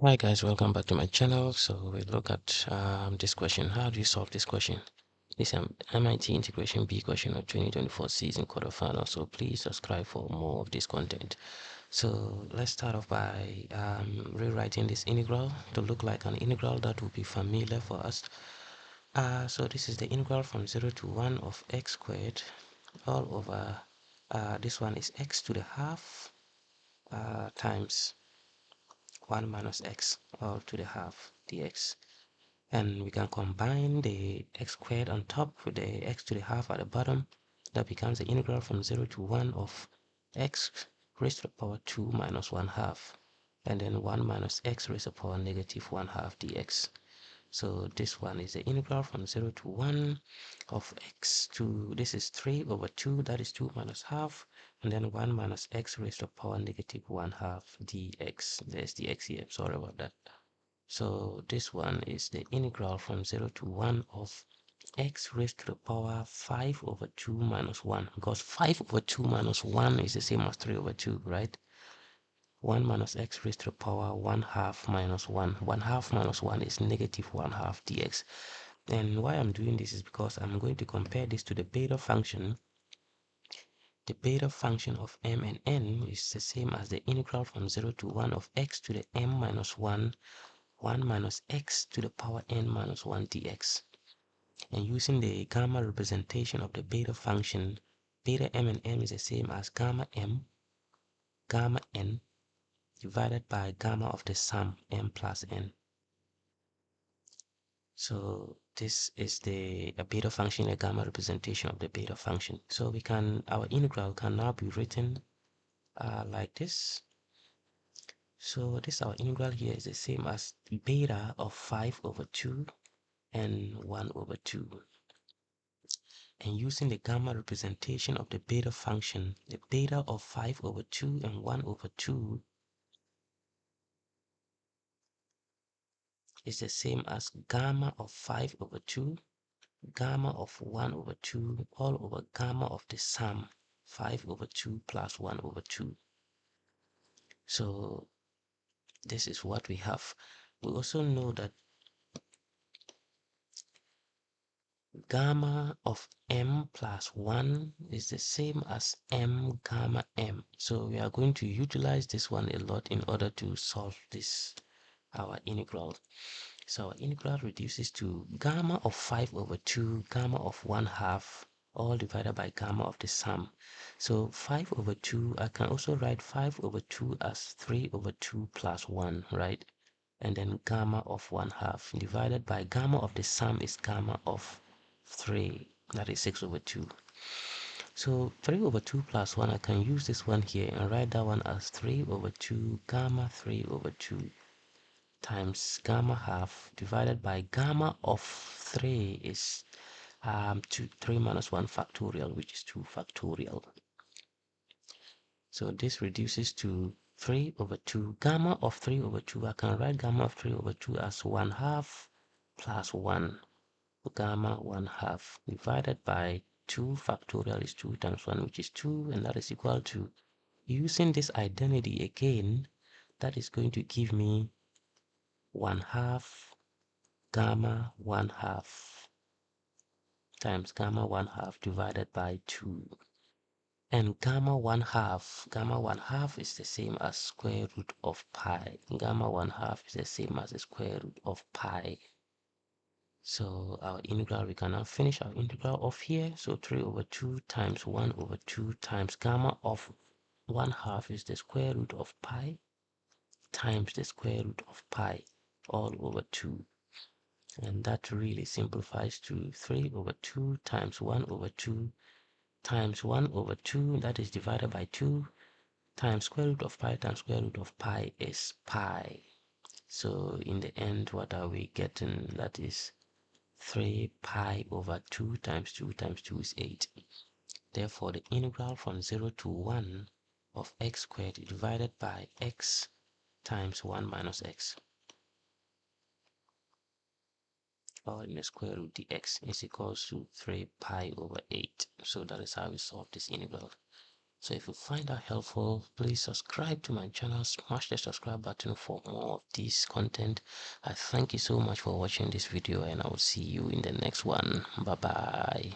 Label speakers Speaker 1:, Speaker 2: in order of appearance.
Speaker 1: Hi guys, welcome back to my channel. So we look at this question. How do you solve this question? This is MIT Integration B question of 2024 season quarterfinal. So please subscribe for more of this content. So let's start off by rewriting this integral to look like an integral that will be familiar for us. So this is the integral from 0 to 1 of x squared all over, this one is x to the half times 1 minus x all to the half dx, and we can combine the x squared on top with the x to the half at the bottom. That becomes the integral from 0 to 1 of x raised to the power 2 minus 1 half, and then 1 minus x raised to the power negative 1 half dx. So this one is the integral from 0 to 1 of x to, this is 3 over 2, that is 2 minus half, and then 1 minus x raised to the power negative 1 half dx. There's dx here, sorry about that. So this one is the integral from 0 to 1 of x raised to the power 5 over 2 minus 1, because 5 over 2 minus 1 is the same as 3 over 2, right? 1 minus x raised to the power 1 half minus 1. 1 half minus 1 is negative 1 half dx. And why I'm doing this is because I'm going to compare this to the beta function. The beta function of m and n is the same as the integral from 0 to 1 of x to the m minus 1, 1 minus x to the power n minus 1 dx. And using the gamma representation of the beta function, beta m and m is the same as gamma m, gamma n, divided by gamma of the sum m plus n. So this is the beta function, a gamma representation of the beta function. So we can, our integral can now be written like this. So this, our integral here is the same as beta of 5 over 2 and 1 over 2. And using the gamma representation of the beta function, the beta of 5 over 2 and 1 over 2 is the same as gamma of 5 over 2, gamma of 1 over 2, all over gamma of the sum 5 over 2 plus 1 over 2. So this is what we have. We also know that gamma of m plus 1 is the same as m gamma m. So we are going to utilize this one a lot in order to solve this, our integral. So our integral reduces to gamma of 5 over 2, gamma of 1 half, all divided by gamma of the sum. So 5 over 2, I can also write 5 over 2 as 3 over 2 plus 1, right? And then gamma of 1 half divided by gamma of the sum is gamma of 3, that is 6 over 2. So 3 over 2 plus 1, I can use this one here and write that one as 3 over 2 gamma 3 over 2 times gamma half divided by gamma of 3 is 3 minus 1 factorial, which is 2 factorial. So this reduces to 3 over 2 gamma of 3 over 2. I can write gamma of 3 over 2 as 1 half plus 1 gamma 1 half divided by 2 factorial is 2 times 1, which is 2, and that is equal to, using this identity again, that is going to give me 1 half gamma 1 half times gamma 1 half divided by 2. And gamma 1 half is the same as square root of pi. Gamma 1 half is the same as the square root of pi. So our integral, we can now finish our integral off here. So 3 over 2 times 1 over 2 times gamma of 1 half is the square root of pi times the square root of pi all over 2. And that really simplifies to 3 over 2 times 1 over 2 times 1 over 2, that is divided by 2, times square root of pi times square root of pi is pi. So in the end, what are we getting? That is 3 pi over 2 times 2 times 2 is 8. Therefore, the integral from 0 to 1 of x squared divided by x times 1 minus x, all in the square root dx, is equals to 3 pi over 8. So that is how we solve this integral. So if you find that helpful, please subscribe to my channel, smash the subscribe button for more of this content. I thank you so much for watching this video, and I will see you in the next one. Bye bye.